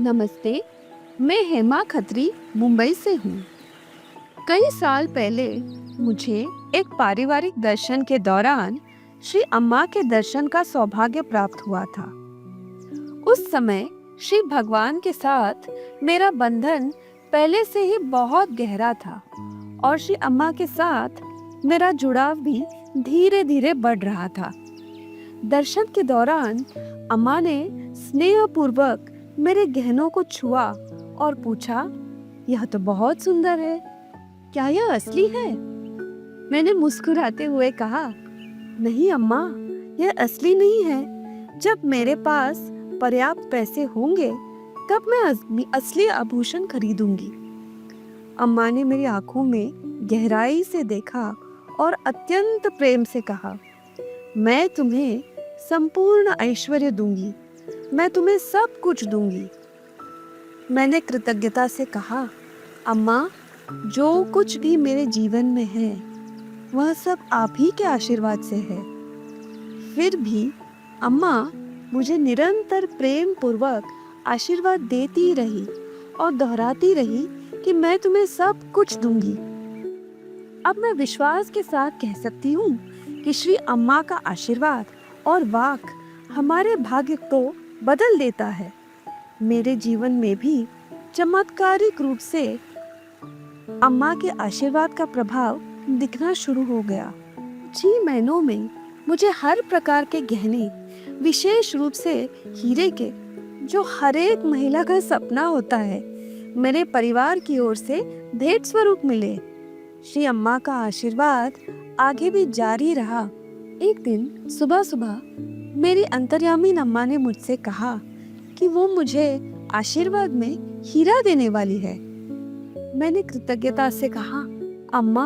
नमस्ते। मैं हेमा खत्री मुंबई से हूँ। कई साल पहले मुझे एक पारिवारिक दर्शन के दौरान श्री अम्मा के दर्शन का सौभाग्य प्राप्त हुआ था। उस समय श्री भगवान के साथ मेरा बंधन पहले से ही बहुत गहरा था और श्री अम्मा के साथ मेरा जुड़ाव भी धीरे धीरे बढ़ रहा था। दर्शन के दौरान अम्मा ने स्नेहपूर्वक मेरे गहनों को छुआ और पूछा, यह तो बहुत सुंदर है, क्या यह असली है? मैंने मुस्कुराते हुए कहा, नहीं अम्मा, यह असली नहीं है। जब मेरे पास पर्याप्त पैसे होंगे तब मैं असली आभूषण खरीदूंगी। अम्मा ने मेरी आंखों में गहराई से देखा और अत्यंत प्रेम से कहा, मैं तुम्हें संपूर्ण ऐश्वर्य दूंगी, मैं तुम्हें सब कुछ दूंगी। मैंने कृतज्ञता से कहा, अम्मा, जो कुछ भी मेरे जीवन में है वह सब आप ही के आशीर्वाद से है। फिर भी अम्मा मुझे निरंतर प्रेम पूर्वक आशीर्वाद देती रही और दोहराती रही कि मैं तुम्हें सब कुछ दूंगी। अब मैं विश्वास के साथ कह सकती हूँ कि श्री अम्मा का आशीर्वाद और वाक हमारे भाग्य को बदल देता है। मेरे जीवन में भी चमत्कारिक रूप से अम्मा के आशीर्वाद का प्रभाव दिखना शुरू हो गया। 6 महीनों में मुझे हर प्रकार के गहने, विशेष रूप से हीरे के, जो हर एक महिला का सपना होता है, मेरे परिवार की ओर से भेंट स्वरूप मिले। श्री अम्मा का आशीर्वाद आगे भी जारी रहा। एक दिन सुबह सुबह मेरी अंतर्यामी अम्मा ने मुझसे कहा कि वो मुझे आशीर्वाद में हीरा देने वाली है। मैंने कृतज्ञता से कहा, अम्मा,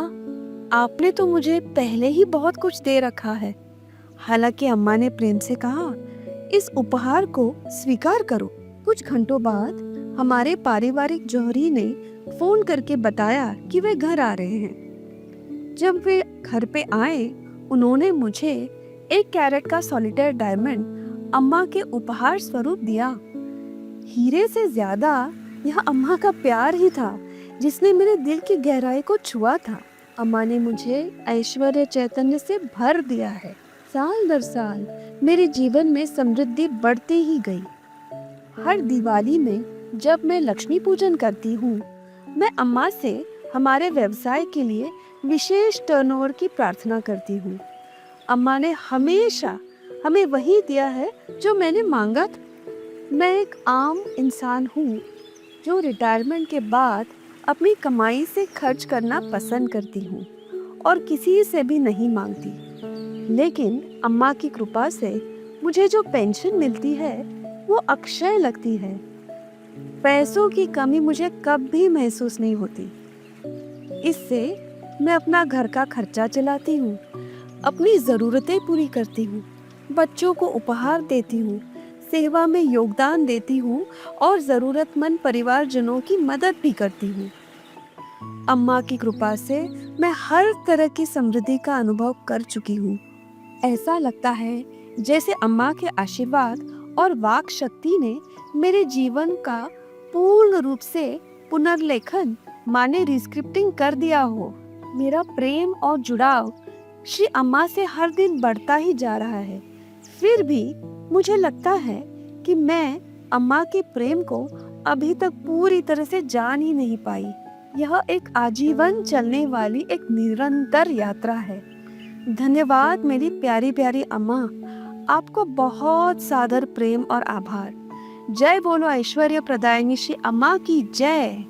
आपने तो मुझे पहले ही बहुत कुछ दे रखा है। हालांकि अम्मा ने प्रेम से कहा, इस उपहार को स्वीकार करो। कुछ घंटों बाद हमारे पारिवारिक जौहरी ने फोन करके बताया कि वे घर आ रहे हैं। जब वे घर पे आए, उन्होंने मुझे 1 कैरेट का सॉलिटेयर डायमंड अम्मा के उपहार स्वरूप दिया। हीरे से ज्यादा यह अम्मा का प्यार ही था जिसने मेरे दिल की गहराई को छुआ था। अम्मा ने मुझे ऐश्वर्य चैतन्य से भर दिया है। साल दर साल मेरे जीवन में समृद्धि बढ़ती ही गई। हर दिवाली में जब मैं लक्ष्मी पूजन करती हूँ, मैं अम्मा से हमारे व्यवसाय के लिए विशेष टर्नओवर की प्रार्थना करती हूँ। अम्मा ने हमेशा हमें वही दिया है जो मैंने मांगा था। मैं एक आम इंसान हूँ जो रिटायरमेंट के बाद अपनी कमाई से खर्च करना पसंद करती हूँ और किसी से भी नहीं मांगती। लेकिन अम्मा की कृपा से मुझे जो पेंशन मिलती है वो अक्षय लगती है। पैसों की कमी मुझे कभी महसूस नहीं होती। इससे मैं अपना घर का खर्चा चलाती हूँ, अपनी ज़रूरतें पूरी करती हूँ, बच्चों को उपहार देती हूँ, सेवा में योगदान देती हूँ और ज़रूरतमंद परिवारजनों की मदद भी करती हूँ। अम्मा की कृपा से मैं हर तरह की समृद्धि का अनुभव कर चुकी हूँ। ऐसा लगता है जैसे अम्मा के आशीर्वाद और वाक शक्ति ने मेरे जीवन का पूर्ण रूप से पुनर्लेखन माने रिस्क्रिप्टिंग कर दिया हो। मेरा प्रेम और जुड़ाव श्री अम्मा से हर दिन बढ़ता ही जा रहा है। फिर भी मुझे लगता है कि मैं अम्मा के प्रेम को अभी तक पूरी तरह से जान ही नहीं पाई। यह एक आजीवन चलने वाली एक निरंतर यात्रा है। धन्यवाद मेरी प्यारी प्यारी अम्मा, आपको बहुत सादर प्रेम और आभार। जय बोलो ऐश्वर्य प्रदायिनी श्री अम्मा की जय।